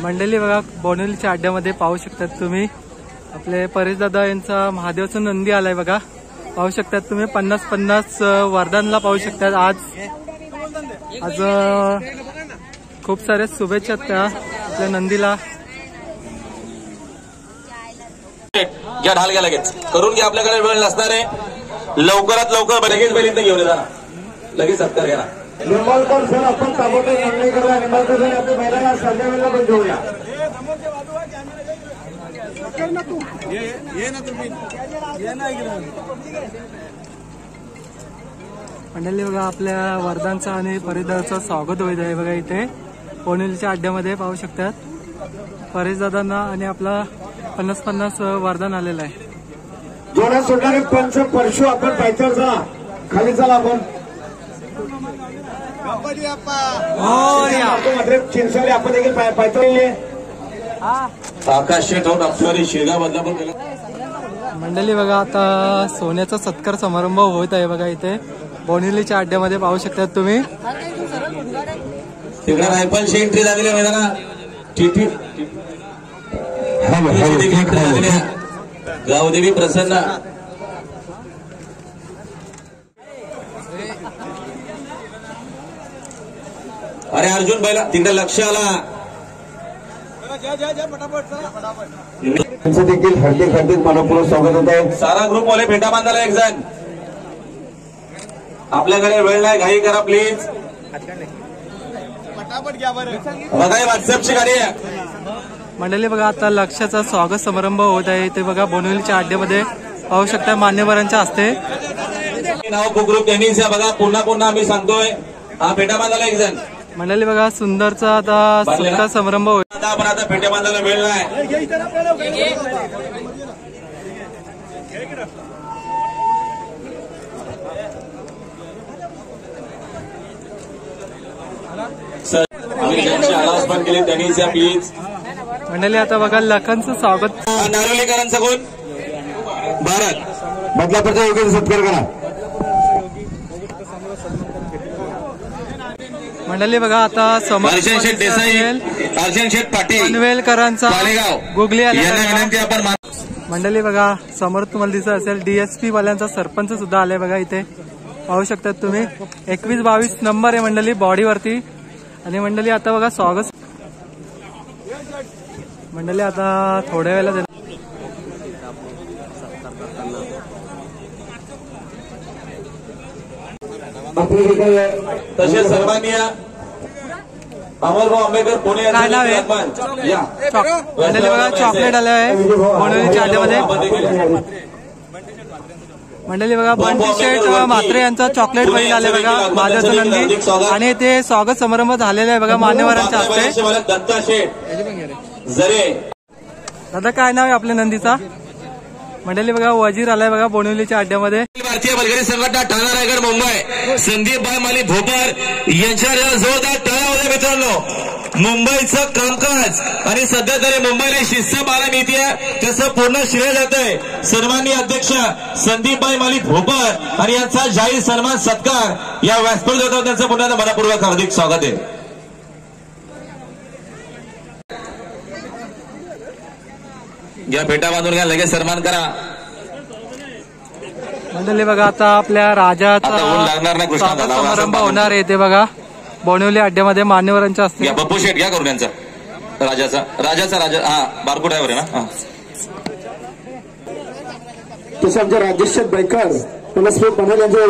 मंडळी बघा बोनिवलीच्या अड्ड्यामध्ये पाहू शकतात तुम्ही आपले परेश दादा यांचा महादेवचा नंदी आलाय बघा। पाहू शकतात तुम्ही 50-50 वरदानला पाहू शकतात। आज खूप सारे शुभेच्छा त्या आपल्या नंदीला। घ्या ढाल घ्या लगेच करून घ्या, आपल्याकडे वेळ नसणार आहे। लवकरात लवकर लगेच बैलींना घेऊन जा, लगेच सत्कार घ्या। निंबाळकर सर आपण ताबडतोब निर्णय करूया। निंबाळकर सर आपल्या महिलांना संध्याकाळला पण घेऊया। मंडळी बघा आपल्या वरदानचा आणि परेशदादाचं स्वागत होत आहे बघा इथे बोनिवलीच्या अड्ड्यामध्ये। पाहू शकतात परेश दादांना आणि आपला 50-50 वरदान आलेलं आहे। जोरात सुटणारे पंच परशु आपण पायथ्यावर चला, खाली चला आपण मात्र चिंचवली आपण देखील पायथ्यावर आकाश शेठ होऊन आपल्याला शिरगाव बदलापूर केला। मंडळी बघा आता सोन्याचा सत्कार समारंभ होत आहे बघा इथे बोनिवलीच्या अड्ड्यामध्ये। पाहू शकतात तुम्ही तिकडे रायफलची एंट्री झालेली आहे ना, गावदेवी प्रसन्न। अरे अर्जुन बैला तिकडे लक्ष आला त्यांचं देखील हार्दिक हार्दिक मनपूर्वक स्वागत होत आहे। सारा ग्रुप वाले फेटा बांधायला एक जण, आपल्याकडे वेळ नाही, घाई करा प्लीज। बघा व्हॉट्सअपची गाडी आहे। मंडळी बघा आता लक्षाचा स्वागत समारंभ होत आहे इथे बघा बोनिवलीच्या अड्ड्यामध्ये। पाहू शकता मान्यवरांच्या हस्ते नाव ग्रुप त्यांनीच बघा, पुन्हा पुन्हा आम्ही सांगतोय हा फेटा बांधायला एक जण। मंडळी बघा सुंदरचा आता सत्कार समारंभ होत। पण आता फेटे बांधायला वेळ नाही। अनाउन्समेंट केली त्यांनी प्लीज। मंडळी आता बघा लखनचं स्वागत नारोलीकरांचा कोण भारत बदलापूरचा योग्य सत्कार करा। मंडळी बघा आता अर्जन शेठ देसाई, अर्जन शेठ पाटील पनवेलकरांचा गुगली विनंती आपण। मंडळी बघा समोर तुम्हाला दिसत असेल DSP वाल्यांचा सरपंच सुद्धा आलाय बघा इथे। पाहू शकतात तुम्ही 21-22 नंबर आहे मंडळी बॉडीवरती। आणि मंडळी आता बघा स्वागत मंडळी आता थोड्या वेळेला तसेच सर्वांनी अमरभाऊ आंबेडकर पुणे काय नाव आहे मंडळी बघा चॉकलेट आलं आहे बोनिवलीच्या अड्ड्यामध्ये। मंडळी बघा बंटी शेठ म्हात्रे यांचा चॉकलेट बैल आले बघा महादेवचा नंदी। आणि ते स्वागत समारंभ झालेला आहे बघा मान्यवरांच्या हस्ते। दत्ता शेठ जरे दादा काय नाव आहे आपल्या नंदीचा? मंडळी बघा वजीर आलाय बघा बोनिवलीच्या अड्ड्यामध्ये। भारतीय बलगडी संघटना ठाणा रायगड मुंबई संदीप भाई माली भोपर यांच्या जोरदार टाळ्या होत्या मित्रांनो। मुंबईचं कामकाज आणि सध्या तरी मुंबईला शिस्त पाहायला मिळते त्याचं पूर्ण श्रेय जात आहे सर्वांनी अध्यक्ष संदीप भाई माली भोपर आणि यांचा जाहीर सन्मान सत्कार या व्यासपीठ होता, त्यांचं पुन्हा मनपूर्वक हार्दिक स्वागत आहे। घ्या फेटा बांधून घ्या, लगेच सन्मान करा। मंडळी बघा आता आपल्या राजाचा स्वागत समारंभ होणार आहे ते बघा बोनिवली अड्ड्यामध्ये मान्यवरांच्या हस्ते। घ्या बप्पू शेठ घ्या करून यांचा राजा हा बारको ड्रायव्हर आहे ना। तसं आमच्या राजेश बैकर पनवेल यांच्या